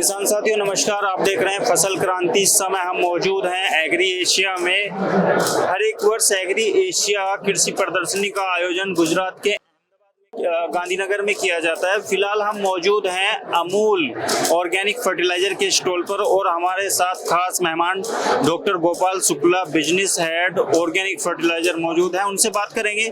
किसान साथियों नमस्कार। आप देख रहे हैं फसल क्रांति। इस समय हम मौजूद हैं एग्री एशिया में। हर एक वर्ष एग्री एशिया कृषि प्रदर्शनी का आयोजन गुजरात के गांधीनगर में किया जाता है। फिलहाल हम मौजूद हैं अमूल ऑर्गेनिक फर्टिलाइजर के स्टॉल पर और हमारे साथ खास मेहमान doctor Gopal Shukla, business head organic fertiliser मौजूद हैं। उनसे बात करेंगे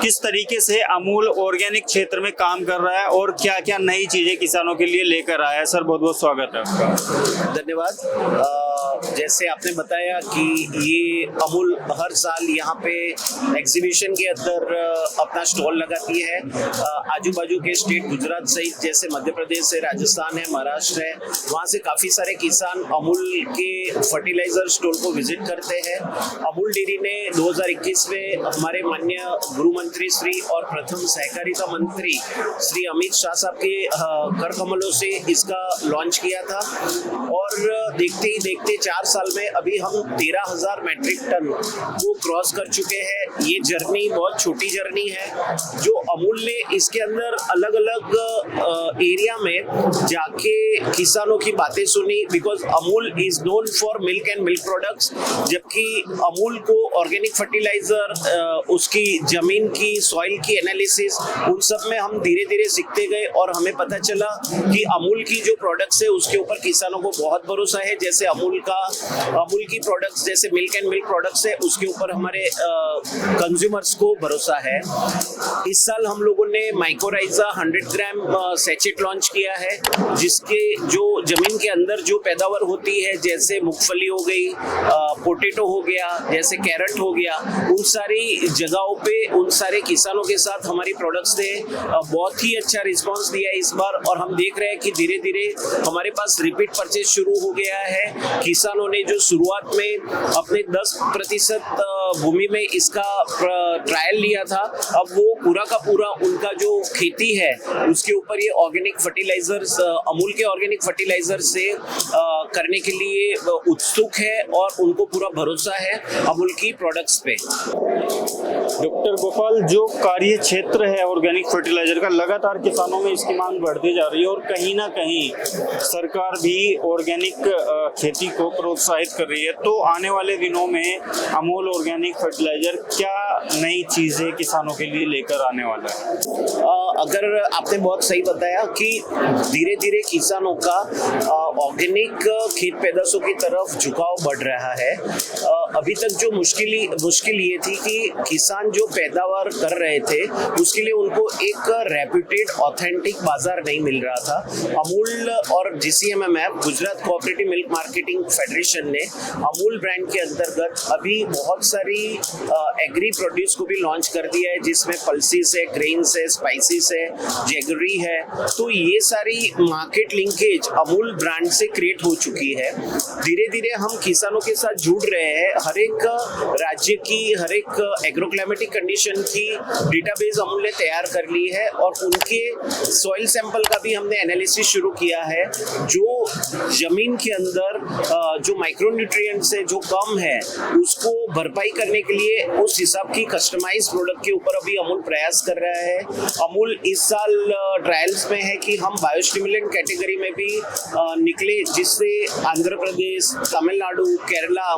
किस तरीके से अमूल ऑर्गेनिक क्षेत्र में काम कर रहा है और क्या क्या नई चीजें किसानों के लिए लेकर आया है। सर बहुत बहुत स्वागत है आपका। धन्यवाद। जैसे आपने बताया कि ये अमूल हर साल यहाँ पे एग्जीबिशन के अंदर अपना स्टॉल लगाती है। आजू बाजू के स्टेट गुजरात सहित जैसे मध्य प्रदेश है, राजस्थान है, महाराष्ट्र है, वहाँ से काफी सारे किसान अमूल के फर्टिलाइजर स्टोर को विजिट करते हैं। अमूल डेयरी ने 2021 में हमारे माननीय गृह मंत्री श्री और प्रथम सहकारिता मंत्री श्री अमित शाह साहब के कर कमलों से इसका लॉन्च किया था और देखते ही देखते 4 साल में अभी हम 13,000 मैट्रिक टन को क्रॉस कर चुके हैं। ये जर्नी बहुत छोटी जर्नी है जो अमूल ने इसके अंदर अलग अलग एरिया में जाके किसानों की बातें सुनी। Because Amul is known for milk and milk products, जबकि अमूल को ऑर्गेनिक फर्टिलाइजर, उसकी जमीन की सॉइल की एनालिसिस, उन सब में हम धीरे धीरे सीखते गए और हमें पता चला कि अमूल की जो प्रोडक्ट्स है उसके ऊपर किसानों को बहुत भरोसा है। जैसे अमूल की प्रोडक्ट्स जैसे मिल्क एंड मिल्क प्रोडक्ट्स है उसके ऊपर हमारे कंज्यूमर्स को भरोसा है। इस साल हम लोगों ने माइक्रोराइजा 100 ग्राम सैचेट लॉन्च किया है, जिसके जो जमीन के अंदर जो पैदावार होती है जैसे मूंगफली हो गई, पोटैटो हो गया, जैसे कैरेट हो गया, उन सारी जगहों पे उन सारे किसानों के साथ हमारी प्रोडक्ट्स ने बहुत ही अच्छा रिस्पांस दिया है इस बार। और हम देख रहे हैं कि धीरे धीरे हमारे पास रिपीट परचेज शुरू हो गया है। किसानों ने जो शुरुआत में अपने 10% भूमि में इसका ट्रायल लिया था, अब वो पूरा का पूरा उनका जो खेती है उसके ऊपर ये ऑर्गेनिक फर्टिलाइजर्स, अमूल के ऑर्गेनिक फर्टिलाइजर से करने के लिए उत्सुक है और उनको पूरा भरोसा है अमूल की प्रोडक्ट्स पे। डॉक्टर गोपाल, जो कार्य क्षेत्र है ऑर्गेनिक फर्टिलाइजर का, लगातार किसानों में इसकी मांग बढ़ती जा रही है और कहीं ना कहीं सरकार भी ऑर्गेनिक खेती को प्रोत्साहित कर रही है। तो आने वाले दिनों में अमूल ऑर्गेनिक फर्टिलाइजर क्या नई चीजें किसानों के लिए लेकर आने वाला है? अगर आपने बहुत सही बताया कि धीरे धीरे किसानों का ऑर्गेनिक खेत पैदाशों की तरफ झुकाव बढ़ रहा है। अभी तक जो मुश्किल ये थी कि किसान जो पैदावार कर रहे थे उसके लिए उनको एक रेप्यूटेड ऑथेंटिक बाजार नहीं मिल रहा था। अमूल और GCMMF, Gujarat cooperative milk marketing federation ने अमूल ब्रांड के अंतर्गत अभी बहुत सारी एग्री प्रोड्यूस को भी लॉन्च कर दिया है, जिसमें पल्सीज है, ग्रेन्स है, स्पाइसेस है, जेगरी है। तो ये सारी मार्केट लिंकेज अमूल ब्रांड से क्रिएट हो चुकी है। धीरे धीरे हम किसानों के साथ जुड़ रहे हैं। हर एक राज्य की, हर एक एग्रोक्लाइमेटिक कंडीशन की डेटाबेस अमूल ने तैयार कर ली है और उनके सॉइल सैंपल का भी हमने एनालिसिस शुरू किया है। जो जमीन के अंदर जो माइक्रोन्यूट्रिएंट्स है जो कम है उसको भरपाई करने के लिए उस हिसाब की कस्टमाइज प्रोडक्ट के ऊपर अभी अमूल प्रयास कर रहा है। अमूल इस साल ट्रायल्स में है कि हम बायोस्टिमुलेंट कैटेगरी में भी निकले, जिससे आंध्र प्रदेश, तमिलनाडु, केरला,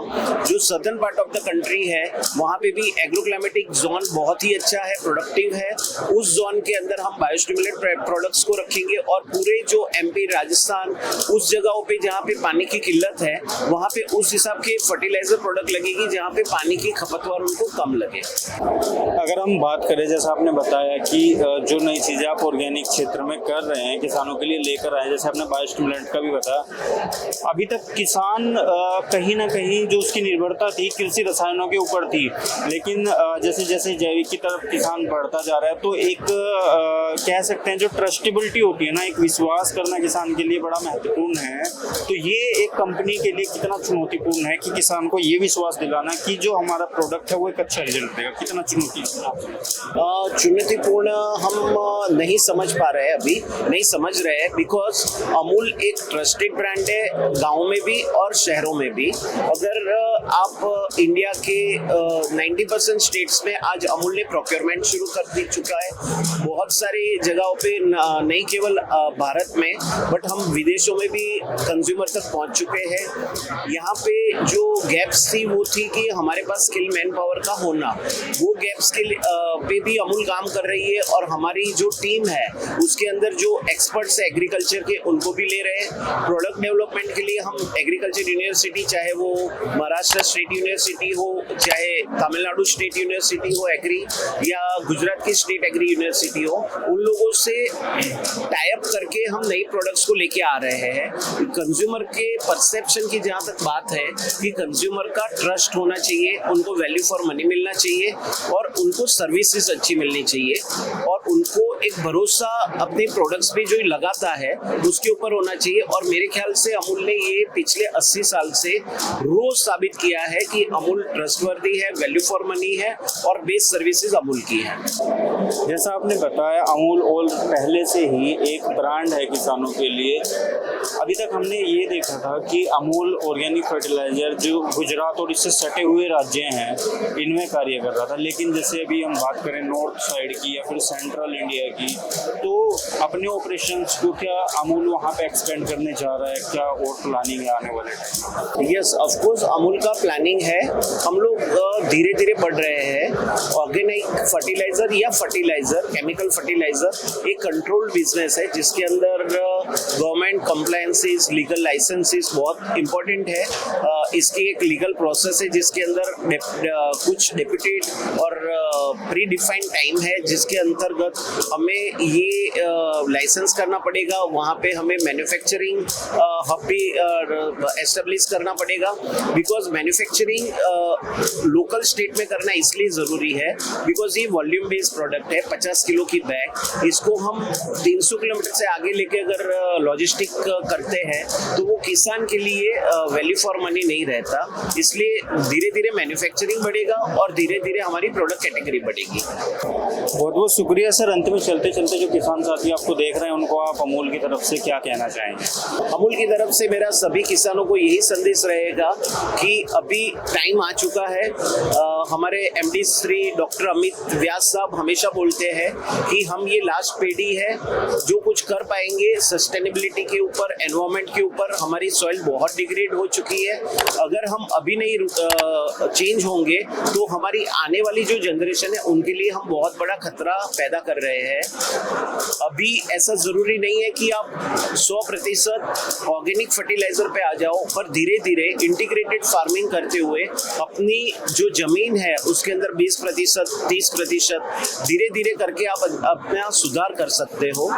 जो southern part of the country है, वहाँ पे भी एग्रोक्लाइमेटिक जोन बहुत ही अच्छा है, प्रोडक्टिव है। उस जोन के अंदर हम बायोस्टिमुलेंट प्रोडक्ट्स को रखेंगे और पूरे जो MP, राजस्थान, उस जगहों पे जहाँ पे पानी की किल्लत है वहाँ पे उस हिसाब के फर्टिलाइजर प्रोडक्ट लगेगी जहाँ पे पानी की खपतवार उनको कम लगे। अगर हम बात करें, जैसा आपने बताया कि जो नई चीज़ें आप ऑर्गेनिक क्षेत्र में कर रहे हैं किसानों के लिए लेकर आए, जैसे आपने बायोस्टिमुलेंट का भी बताया, अभी तक किसान कहीं ना कहीं जो उसकी निर्भरता थी कृषि रसायनों के ऊपर थी, लेकिन जैसे जैसे जैविक की तरफ किसान बढ़ता जा रहा है तो एक कह सकते हैं जो ट्रस्टेबिलिटी होती है ना, एक विश्वास करना किसान के लिए बड़ा महत्वपूर्ण है। तो ये एक कंपनी के लिए कितना चुनौतीपूर्ण है कि किसान को ये विश्वास दिलाना कि जो हमारा प्रोडक्ट है वो एक अच्छा रिजल्ट देगा, कितना चुनौती? चुनौतीपूर्ण हम नहीं समझ पा रहे हैं, अभी नहीं समझ रहे हैं, बिकॉज अमूल एक ट्रस्टेड ब्रांड है गाँव में भी और शहरों में भी। अगर आप इंडिया के 90% स्टेट्स में आज अमूल ने प्रोक्योरमेंट शुरू कर दी चुका है, बहुत सारी जगहों पे, नहीं केवल भारत में बट हम विदेशों में भी कंज्यूमर तक पहुंच चुके हैं। यहाँ पे जो गैप्स थी वो थी कि हमारे पास स्किल मैन पावर का होना, वो गैप्स के पे भी अमूल काम कर रही है और हमारी जो टीम है उसके अंदर जो एक्सपर्ट्स है एग्रीकल्चर के उनको भी ले रहे हैं। प्रोडक्ट डेवलपमेंट के लिए हम एग्रीकल्चर यूनिवर्सिटी, चाहे वो महाराष्ट्र स्टेट यूनिवर्सिटी हो, चाहे तमिलनाडु स्टेट यूनिवर्सिटी हो एग्री, या गुजरात की स्टेट एग्री यूनिवर्सिटी हो, उन लोगों से टाई अप करके हम नई प्रोडक्ट्स को लेके आ रहे हैं। कंज्यूमर के परसेप्शन की जहाँ तक बात है कि कंज्यूमर का ट्रस्ट होना चाहिए, उनको वैल्यू फॉर मनी मिलना चाहिए और उनको सर्विसेज अच्छी मिलनी चाहिए और उनको एक भरोसा अपने प्रोडक्ट्स पे जो लगाता है उसके ऊपर होना चाहिए। और मेरे ख्याल से अमूल ने ये पिछले 80 साल से रोज साबित किया है कि अमूल ट्रस्टवर्दी है, वैल्यू फॉर मनी है और बेस्ट सर्विसेज अमूल की है। जैसा आपने बताया, अमूल ऑल पहले से ही एक ब्रांड है किसानों के लिए। अभी तक हमने ये देखा था कि अमूल ऑर्गेनिक फर्टिलाइजर जो गुजरात और इससे सटे हुए राज्य हैं इनमें कार्य कर रहा था, लेकिन जैसे अभी हम बात करें नॉर्थ साइड की या फिर सेंट्रल इंडिया की, तो अपने ऑपरेशंस को क्या अमूल वहाँ पे एक्सपेंड करने जा रहा है, क्या और प्लानिंग है आने वाले time? Yes, of course Amul का प्लानिंग है। हम लोग धीरे धीरे बढ़ रहे हैं। ऑर्गेनिक फर्टिलाइजर या फर्टिलाइजर, केमिकल फर्टिलाइजर एक कंट्रोल्ड बिजनेस है जिसके अंदर गवर्नमेंट कंप्लायंसेस, लीगल लाइसेंसेस बहुत इंपॉर्टेंट है। इसकी एक लीगल प्रोसेस है जिसके अंदर कुछ डेप्यूटेड और प्री डिफाइंड टाइम है जिसके अंतर्गत हमें ये लाइसेंस करना पड़ेगा। वहाँ पे हमें मैन्युफैक्चरिंग हब भी एस्टेब्लिश करना पड़ेगा, बिकॉज मैन्युफैक्चरिंग लोकल स्टेट में करना इसलिए ज़रूरी है बिकॉज ये वॉल्यूम बेस्ड प्रोडक्ट है। 50 किलो की बैग, इसको हम 300 किलोमीटर से आगे लेके अगर लॉजिस्टिक करते हैं तो वो किसान के लिए वैल्यू फॉर मनी नहीं रहता। इसलिए धीरे धीरे मैन्युफैक्चरिंग बढ़ेगा और धीरे धीरे हमारी प्रोडक्ट कैटेगरी बढ़ेगी। बहुत बहुत शुक्रिया सर। अंत में चलते चलते जो किसान साथी आपको देख रहे हैं उनको आप अमूल की तरफ से क्या कहना चाहेंगे? अमूल की तरफ से मेरा सभी किसानों को यही संदेश रहेगा कि अभी टाइम आ चुका है। हमारे एमडी श्री डॉक्टर अमित व्यास साहब हमेशा बोलते हैं कि हम ये लास्ट पीढ़ी है जो कुछ कर पाएंगे सस्टेनेबिलिटी के ऊपर, एनवायरमेंट के ऊपर। हमारी सॉइल बहुत डिग्रेड हो चुकी है। अगर हम अभी नहीं चेंज होंगे तो हमारी आने वाली जो जनरेशन है उनके लिए हम बहुत बड़ा खतरा पैदा कर रहे हैं। अभी ऐसा जरूरी नहीं है कि आप 100% ऑर्गेनिक फर्टिलाइजर पे आ जाओ, पर धीरे धीरे इंटीग्रेटेड फार्मिंग करते हुए अपनी जो जमीन है उसके अंदर 20%, 30% धीरे धीरे करके आप अपना सुधार कर सकते हो।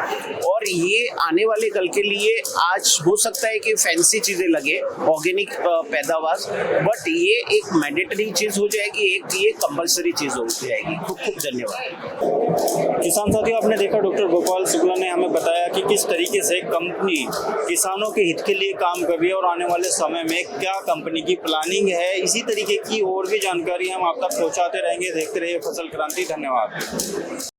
और ये आने वाले कल के लिए आज हो सकता है कि फैंसी चीजें लगे ऑर्गेनिक पैदावार, बट ये एक मैंडेटरी चीज हो जाएगी, एक ये कंपलसरी चीज हो जाएगी। खूब खूब धन्यवाद। किसान साथियों, आपने देखा डॉक्टर गोपाल शुक्ला ने हमें बताया कि किस तरीके से कंपनी किसानों के हित के लिए काम कर रही है और आने वाले समय में क्या कंपनी की प्लानिंग है। इसी तरीके की और भी जानकारी हम आप तक पहुंचाते रहेंगे। देखते रहिए फसल क्रांति। धन्यवाद।